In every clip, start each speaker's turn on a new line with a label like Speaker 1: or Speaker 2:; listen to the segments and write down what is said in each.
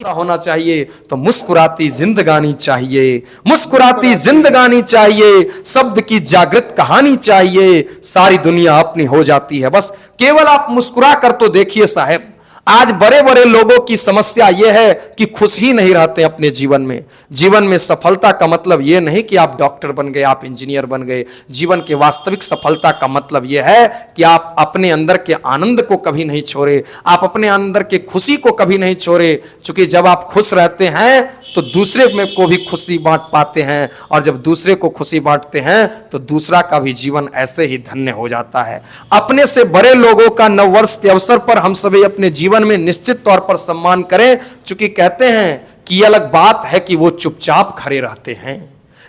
Speaker 1: कैसा होना चाहिए? तो मुस्कुराती जिंदगानी चाहिए, मुस्कुराती जिंदगानी चाहिए, शब्द की जागृत कहानी चाहिए, सारी दुनिया अपनी हो जाती है। बस केवल आप मुस्कुरा कर तो देखिए साहब। आज बड़े बड़े लोगों की समस्या यह है कि खुश ही नहीं रहते अपने जीवन में। जीवन में सफलता का मतलब यह नहीं कि आप डॉक्टर बन गए, आप इंजीनियर बन गए। जीवन के वास्तविक सफलता का मतलब यह है कि आप अपने अंदर के आनंद को कभी नहीं छोड़े, आप अपने अंदर के खुशी को कभी नहीं छोड़े। क्योंकि जब आप खुश रहते हैं तो दूसरे में को भी खुशी बांट पाते हैं, और जब दूसरे को खुशी बांटते हैं तो दूसरा का भी जीवन ऐसे ही धन्य हो जाता है। अपने से बड़े लोगों का नववर्ष के अवसर पर हम सभी अपने जीवन में निश्चित तौर पर सम्मान करें। चूंकि कहते हैं कि यह अलग बात है कि वो चुपचाप खड़े रहते हैं,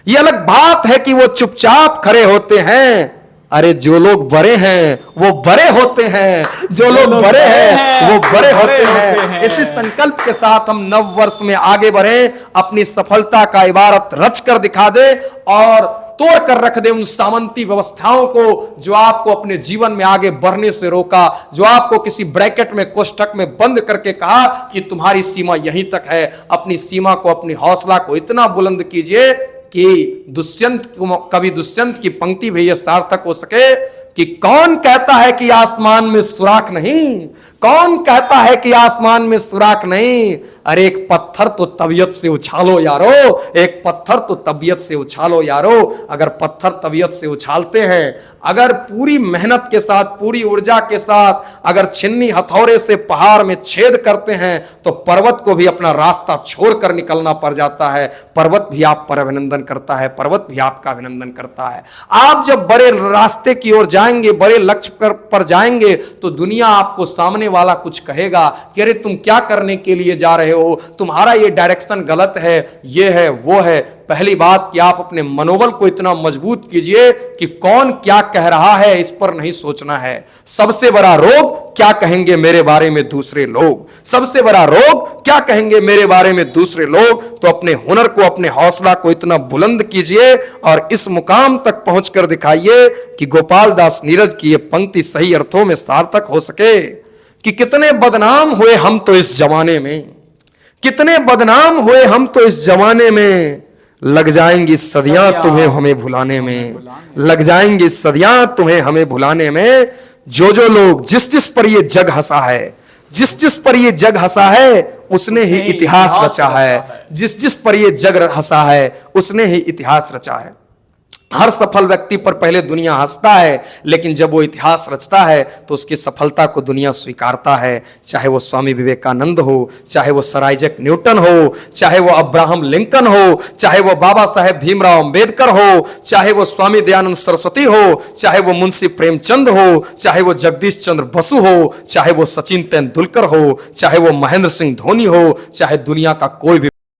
Speaker 1: यह अलग बात है कि वो चुपचाप खड़े होते हैं। अरे जो लोग बड़े हैं वो बड़े होते हैं, जो लोग बड़े हैं वो बड़े होते हैं। इसी संकल्प के साथ हम नव वर्ष में आगे बढ़े, अपनी सफलता का इबारत रच कर दिखा दे और तोड़ कर रख दे उन सामंती व्यवस्थाओं को जो आपको अपने जीवन में आगे बढ़ने से रोका, जो आपको किसी ब्रैकेट में, कोष्ठक में बंद करके कहा कि तुम्हारी सीमा यहीं तक है। अपनी सीमा को, अपनी हौसला को इतना बुलंद कीजिए कि दुष्यंत, कवि दुष्यंत की पंक्ति भी यह सार्थक हो सके कि कौन कहता है कि आसमान में सुराख नहीं, कौन कहता है कि आसमान में सुराख नहीं। अरे एक पत्थर तो तबीयत से उछालो यारो, एक पत्थर तो तबीयत से उछालो यारो। अगर पत्थर तबीयत से उछालते हैं, अगर पूरी मेहनत के साथ, पूरी ऊर्जा के साथ, अगर छिन्नी हथौड़े से पहाड़ में छेद करते हैं तो पर्वत को भी अपना रास्ता छोड़कर निकलना पड़ जाता है। पर्वत भी आप पर अभिनंदन करता है, पर्वत भी आपका अभिनंदन करता है। आप जब बड़े रास्ते की ओर जाएंगे, बड़े लक्ष्य पर जाएंगे तो दुनिया आपको सामने वाला कुछ कहेगा कि अरे तुम क्या करने के लिए जा रहे हो, तुम्हारा ये डायरेक्शन गलत है, ये है वो है। पहली बात कि आप अपने मनोबल को इतना मजबूत कीजिए कि कौन क्या कह रहा है इस पर नहीं सोचना है। सबसे बड़ा रोग क्या कहेंगे मेरे बारे में दूसरे लोग, सबसे बड़ा रोग क्या कहेंगे मेरे बारे में दूसरे लोग। तो अपने हुनर को, अपने हौसला को इतना बुलंद कीजिए और इस मुकाम तक पहुंचकर दिखाइए कि गोपाल दास नीरज की यह पंक्ति सही अर्थों में सार्थक हो सके कि कितने बदनाम हुए हम तो इस जमाने में, कितने बदनाम हुए हम तो इस जमाने में। लग जाएंगी सदियां तुम्हें हमें भुलाने में, लग जाएंगी सदियां तुम्हें हमें भुलाने में। जो जो लोग, जिस जिस पर ये जग हंसा है, जिस जिस पर ये जग हंसा है उसने ही इतिहास रचा है, जिस जिस पर ये जग हंसा है उसने ही इतिहास रचा है। हर सफल व्यक्ति पर पहले दुनिया हंसता है, लेकिन जब वो इतिहास रचता है तो उसकी सफलता को दुनिया स्वीकारता है। चाहे वो स्वामी विवेकानंद हो, चाहे वो सर आइजैक न्यूटन हो, चाहे वो अब्राहम लिंकन हो, चाहे वो बाबा साहेब भीमराव अंबेडकर हो, चाहे वो स्वामी दयानंद सरस्वती हो, चाहे वो मुंशी प्रेमचंद हो, चाहे वो जगदीश चंद्र बसु हो, चाहे वो सचिन तेंदुलकर हो, चाहे वो महेंद्र सिंह धोनी हो, चाहे दुनिया का कोई भी